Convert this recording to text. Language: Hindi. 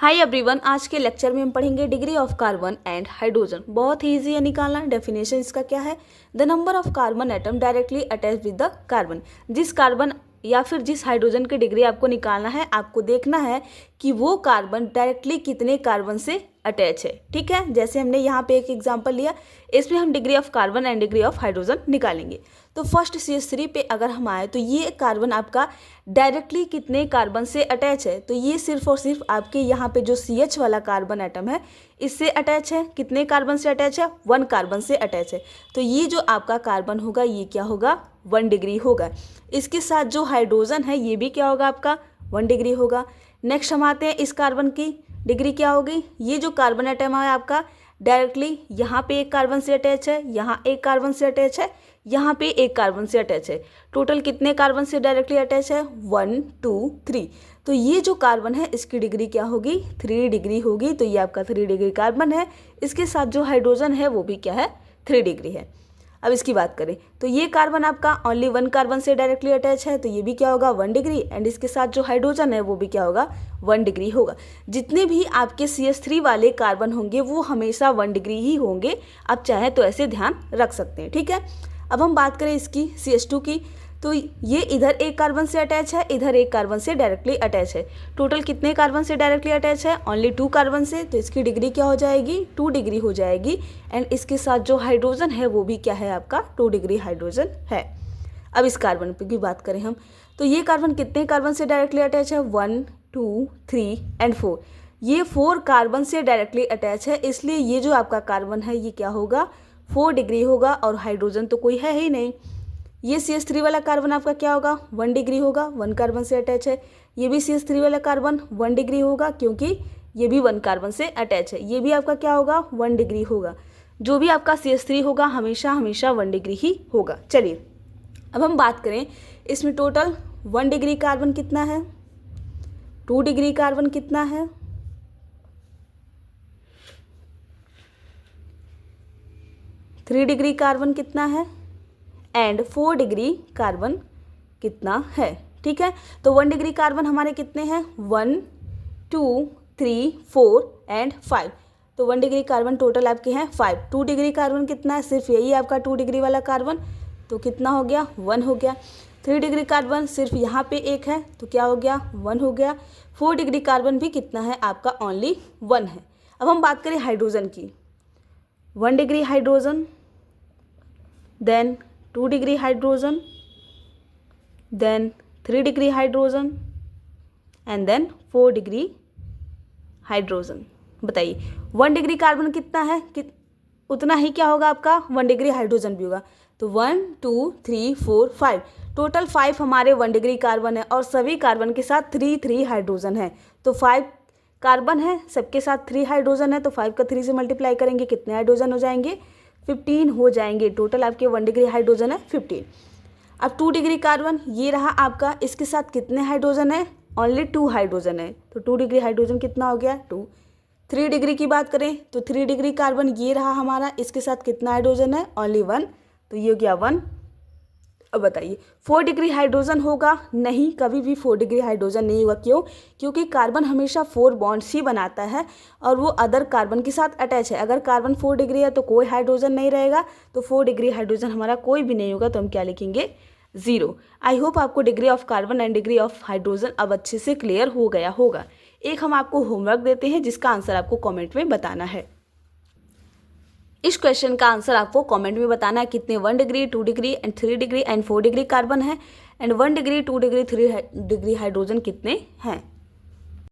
हाय एवरीवन, आज के लेक्चर में हम पढ़ेंगे degree of carbon and hydrogen. बहुत ही ईजी है निकालना। डेफिनेशन इसका क्या है? The number of carbon atom directly attach with the carbon. जिस कार्बन या फिर जिस हाइड्रोजन की डिग्री आपको निकालना है, आपको देखना है कि वो कार्बन डायरेक्टली कितने कार्बन से अटैच है। ठीक है, जैसे हमने यहाँ पे एक एग्जांपल लिया, इसमें हम degree of carbon and degree of hydrogen निकालेंगे। तो फर्स्ट CH3 पे अगर हम आए तो ये कार्बन आपका डायरेक्टली कितने कार्बन से अटैच है, तो ये सिर्फ और सिर्फ आपके यहाँ पे जो CH वाला कार्बन एटम है इससे अटैच है। कितने कार्बन से अटैच है? 1 कार्बन से अटैच है। तो ये जो आपका कार्बन होगा ये क्या होगा? 1 डिग्री होगा। इसके साथ जो हाइड्रोजन है ये भी क्या होगा? आपका 1 डिग्री होगा। नेक्स्ट हम आते हैं, इस कार्बन की डिग्री क्या होगी? ये जो कार्बन एटम है आपका डायरेक्टली यहाँ पे एक कार्बन से अटैच है, यहाँ एक कार्बन से अटैच है, यहाँ पे एक कार्बन से अटैच है। टोटल कितने कार्बन से डायरेक्टली अटैच है? 1 2 3। तो ये जो कार्बन है इसकी डिग्री क्या होगी? 3 डिग्री होगी। तो ये आपका 3 डिग्री कार्बन है। इसके साथ जो हाइड्रोजन है वो भी क्या है? 3 डिग्री है। अब इसकी बात करें तो ये कार्बन आपका ओनली 1 कार्बन से डायरेक्टली अटैच है, तो ये भी क्या होगा? 1 डिग्री। एंड इसके साथ जो हाइड्रोजन है वो भी क्या होगा? 1 डिग्री होगा। जितने भी आपके CH3 वाले कार्बन होंगे वो हमेशा 1 डिग्री ही होंगे। आप चाहे तो ऐसे ध्यान रख सकते हैं। ठीक है, अब हम बात करें इसकी CH2 की, तो ये इधर एक कार्बन से अटैच है, इधर एक कार्बन से डायरेक्टली अटैच है। टोटल कितने कार्बन से डायरेक्टली अटैच है? ओनली 2 कार्बन से। तो इसकी डिग्री क्या हो जाएगी? 2 डिग्री हो जाएगी। एंड इसके साथ जो हाइड्रोजन है वो भी क्या है? आपका 2 डिग्री हाइड्रोजन है। अब इस कार्बन की बात करें हम, तो ये कार्बन कितने कार्बन से डायरेक्टली अटैच है? 1 2 3 एंड 4। ये 4 कार्बन से डायरेक्टली अटैच है, इसलिए ये जो आपका कार्बन है ये क्या होगा? 4 डिग्री होगा। और हाइड्रोजन तो कोई है ही नहीं। ये CH3 वाला कार्बन आपका क्या होगा? 1 डिग्री होगा, 1 कार्बन से अटैच है। ये भी CH3 वाला कार्बन 1 डिग्री होगा, क्योंकि ये भी 1 कार्बन से अटैच है। ये भी आपका क्या होगा? 1 डिग्री होगा। जो भी आपका CH3 होगा हमेशा हमेशा 1 डिग्री ही होगा। चलिए अब हम बात करें, इसमें टोटल 1 डिग्री कार्बन कितना है, 2 डिग्री कार्बन कितना है, 3 डिग्री कार्बन कितना है, एंड 4 डिग्री कार्बन कितना है। ठीक है, तो 1 डिग्री कार्बन हमारे कितने हैं? 1 2 3 4 एंड 5। तो 1 डिग्री कार्बन टोटल आपके हैं 5। 2 डिग्री कार्बन कितना है? सिर्फ यही आपका 2 डिग्री वाला कार्बन, तो कितना हो गया? 1 हो गया। 3 डिग्री कार्बन सिर्फ यहाँ पे एक है, तो क्या हो गया? 1 हो गया। 4 डिग्री कार्बन भी कितना है? आपका ओनली 1 है। अब हम बात करें हाइड्रोजन की, 1 degree hydrogen, then 2 degree hydrogen, then 3 degree hydrogen, and then 4 degree hydrogen. बताइए 1 डिग्री कार्बन कितना है? उतना ही क्या होगा आपका? 1 डिग्री हाइड्रोजन भी होगा। तो 1 2 3 4 5, टोटल 5 हमारे 1 डिग्री कार्बन है, और सभी कार्बन के साथ 3 3 हाइड्रोजन है। तो 5 कार्बन है, सबके साथ 3 हाइड्रोजन है, तो 5 का 3 से मल्टीप्लाई करेंगे, कितने हाइड्रोजन हो जाएंगे? 15 हो जाएंगे। टोटल आपके 1 डिग्री हाइड्रोजन है 15। अब 2 डिग्री कार्बन ये रहा आपका, इसके साथ कितने हाइड्रोजन है? ओनली 2 हाइड्रोजन है। तो 2 डिग्री हाइड्रोजन कितना हो गया? 2। 3 डिग्री की बात करें तो 3 डिग्री कार्बन ये रहा हमारा, इसके साथ कितना हाइड्रोजन है? ओनली 1। तो ये हो गया 1। अब बताइए 4 डिग्री हाइड्रोजन होगा? नहीं, कभी भी 4 डिग्री हाइड्रोजन नहीं होगा। क्यों? क्योंकि कार्बन हमेशा 4 बॉन्ड्स ही बनाता है और वो अदर कार्बन के साथ अटैच है। अगर कार्बन 4 डिग्री है तो कोई हाइड्रोजन नहीं रहेगा, तो 4 डिग्री हाइड्रोजन हमारा कोई भी नहीं होगा। तो हम क्या लिखेंगे? 0। आई होप आपको degree of carbon and degree of hydrogen अब अच्छे से क्लियर हो गया होगा। एक हम आपको होमवर्क देते हैं जिसका आंसर आपको कमेंट में बताना है। इस क्वेश्चन का आंसर आपको कमेंट में बताना है, कितने 1 degree 2 degree and 3 degree and 4 degree carbon है, and 1 degree 2 degree 3 degree hydrogen कितने हैं।